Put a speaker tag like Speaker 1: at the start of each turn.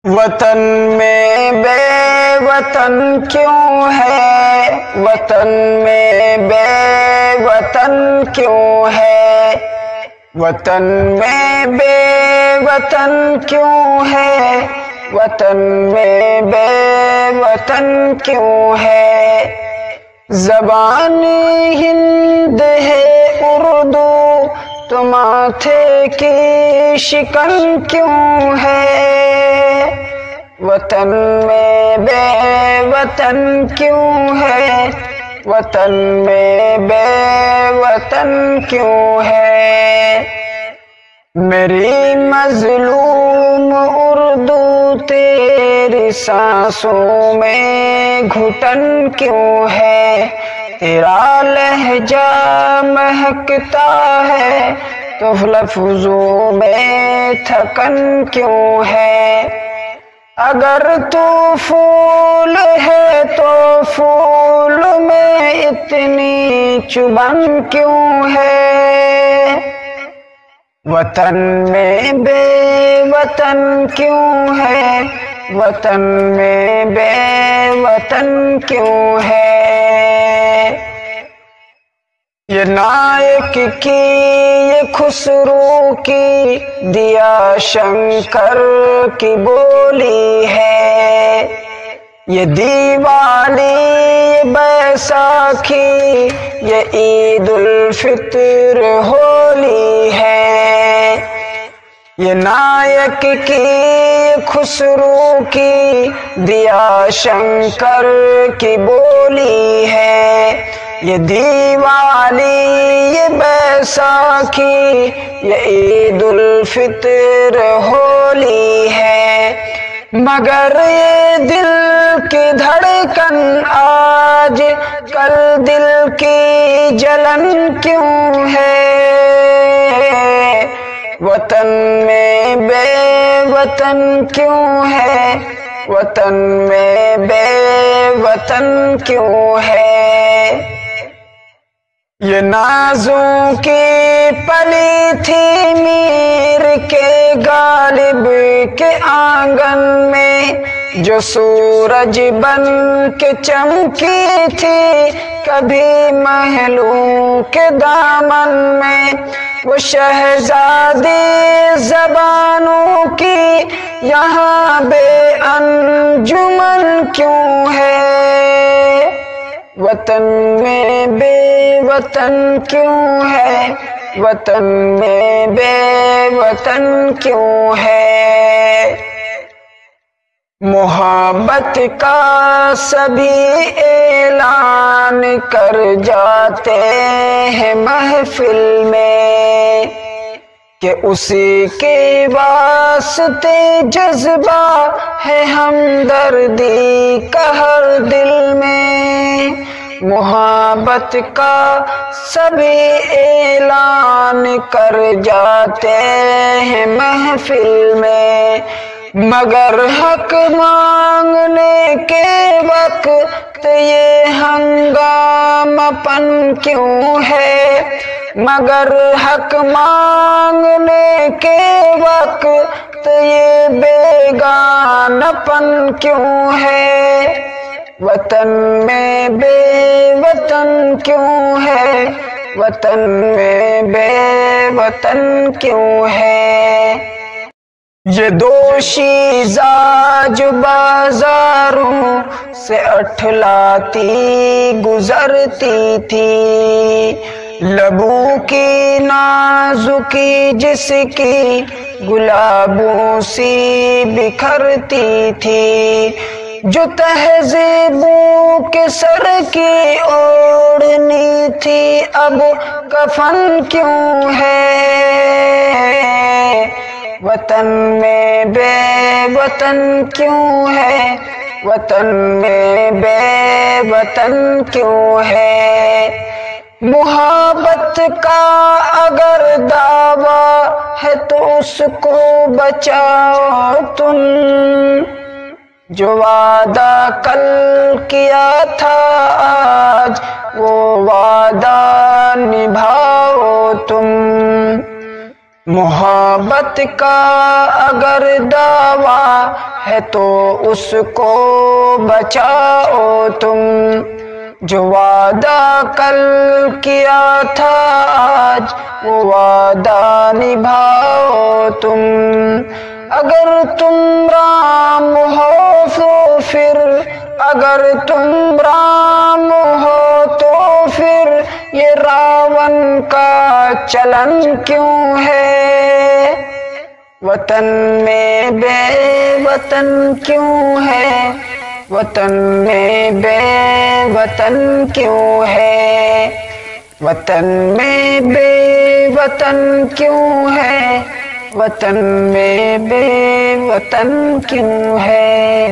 Speaker 1: وطن میں بے وطن کیوں ہے، وطن میں بے وطن کیوں ہے، وطن میں بے وطن کیوں ہے، وطن میں بے وطن کیوں ہے۔ زبان ہند ہے اردو تو ماتھے کی شکن کیوں ہے، وطن میں بے وطن کیوں ہے، وطن میں بے وطن کیوں ہے۔ میری مظلوم اردو تیری سانسوں میں گھٹن کیوں ہے، تیرا لہجہ مہکتا ہے تو لفظوں میں تھکن کیوں ہے۔ اگر تو پھول ہے تو پھول میں اتنی چبھن کیوں ہے، وطن میں بے وطن کیوں ہے، وطن میں بے وطن کیوں ہے۔ یہ نائک کی یہ خسرو کی دیا شنکر کی بولی ہے، یہ دیوالی یہ بیساکھی یہ عید الفطر ہولی ہے۔ یہ نائک کی خسرو کی دیا شنکر کی بولی ہے، یہ دیوالی یہ بیساکھی یہ عید الفطر ہولی ہے۔ مگر یہ دل کی دھڑکن آج کل دل کی جلن کیوں ہے، وطن میں بے وطن کیوں ہے، وطن میں بے وطن کیوں ہے۔ یہ نازوں کی پلی تھی میر کے غالب کے آنگن میں، جو سورج بن کے چمکی تھی کبھی محلوں کے دامن میں، وہ شہزادی زبانوں کی یہاں بے انجمن کیوں ہے، وطن میں بے وطن کیوں ہے، وطن میں بے وطن کیوں ہے۔ محبت کا سبھی اعلان کر جاتے ہیں محفل میں، کہ اسی کے واسطے جذبہ ہے ہمدردی کا ہر دل میں۔ محبت کا سبھی اعلان کر جاتے ہیں محفل میں، مگر حق مانگنے کے وقت یہ ہنگامہ پن کیوں ہے، مگر حق مانگنے کے وقت یہ بیگانہ پن کیوں ہے، وطن میں بے وطن کیوں ہے، وطن میں بے وطن کیوں ہے۔ یہ دوشیزہ جو بازاروں سے اٹھلاتی گزرتی تھی، لبوں کی نازکی جس کی گلابوں سی بکھرتی تھی، جو تہذیبوں کے سر کی اوڑھنی تھی اب کفن کیوں ہے، وطن میں بے وطن کیوں ہے، وطن میں بے وطن کیوں ہے۔ محبت کا اگر دعویٰ ہے تو اس کو بچاؤ تم، جو وعدہ کل کیا تھا آج وہ وعدہ نبھاؤ تم۔ محبت کا اگر دعویٰ ہے تو اس کو بچاؤ تم، جو وعدہ کل کیا تھا آج وہ وعدہ نبھاؤ تم۔ اگر تم رام ہو تو پھر، اگر تم رام ہو تو پھر یہ راون کا چلن کیوں ہے؟ وطن میں بے وطن کیوں ہے؟ وطن میں بے وطن کیوں ہے؟ وطن میں بے وطن کیوں ہے؟ وطن میں بے وطن کیوں ہے؟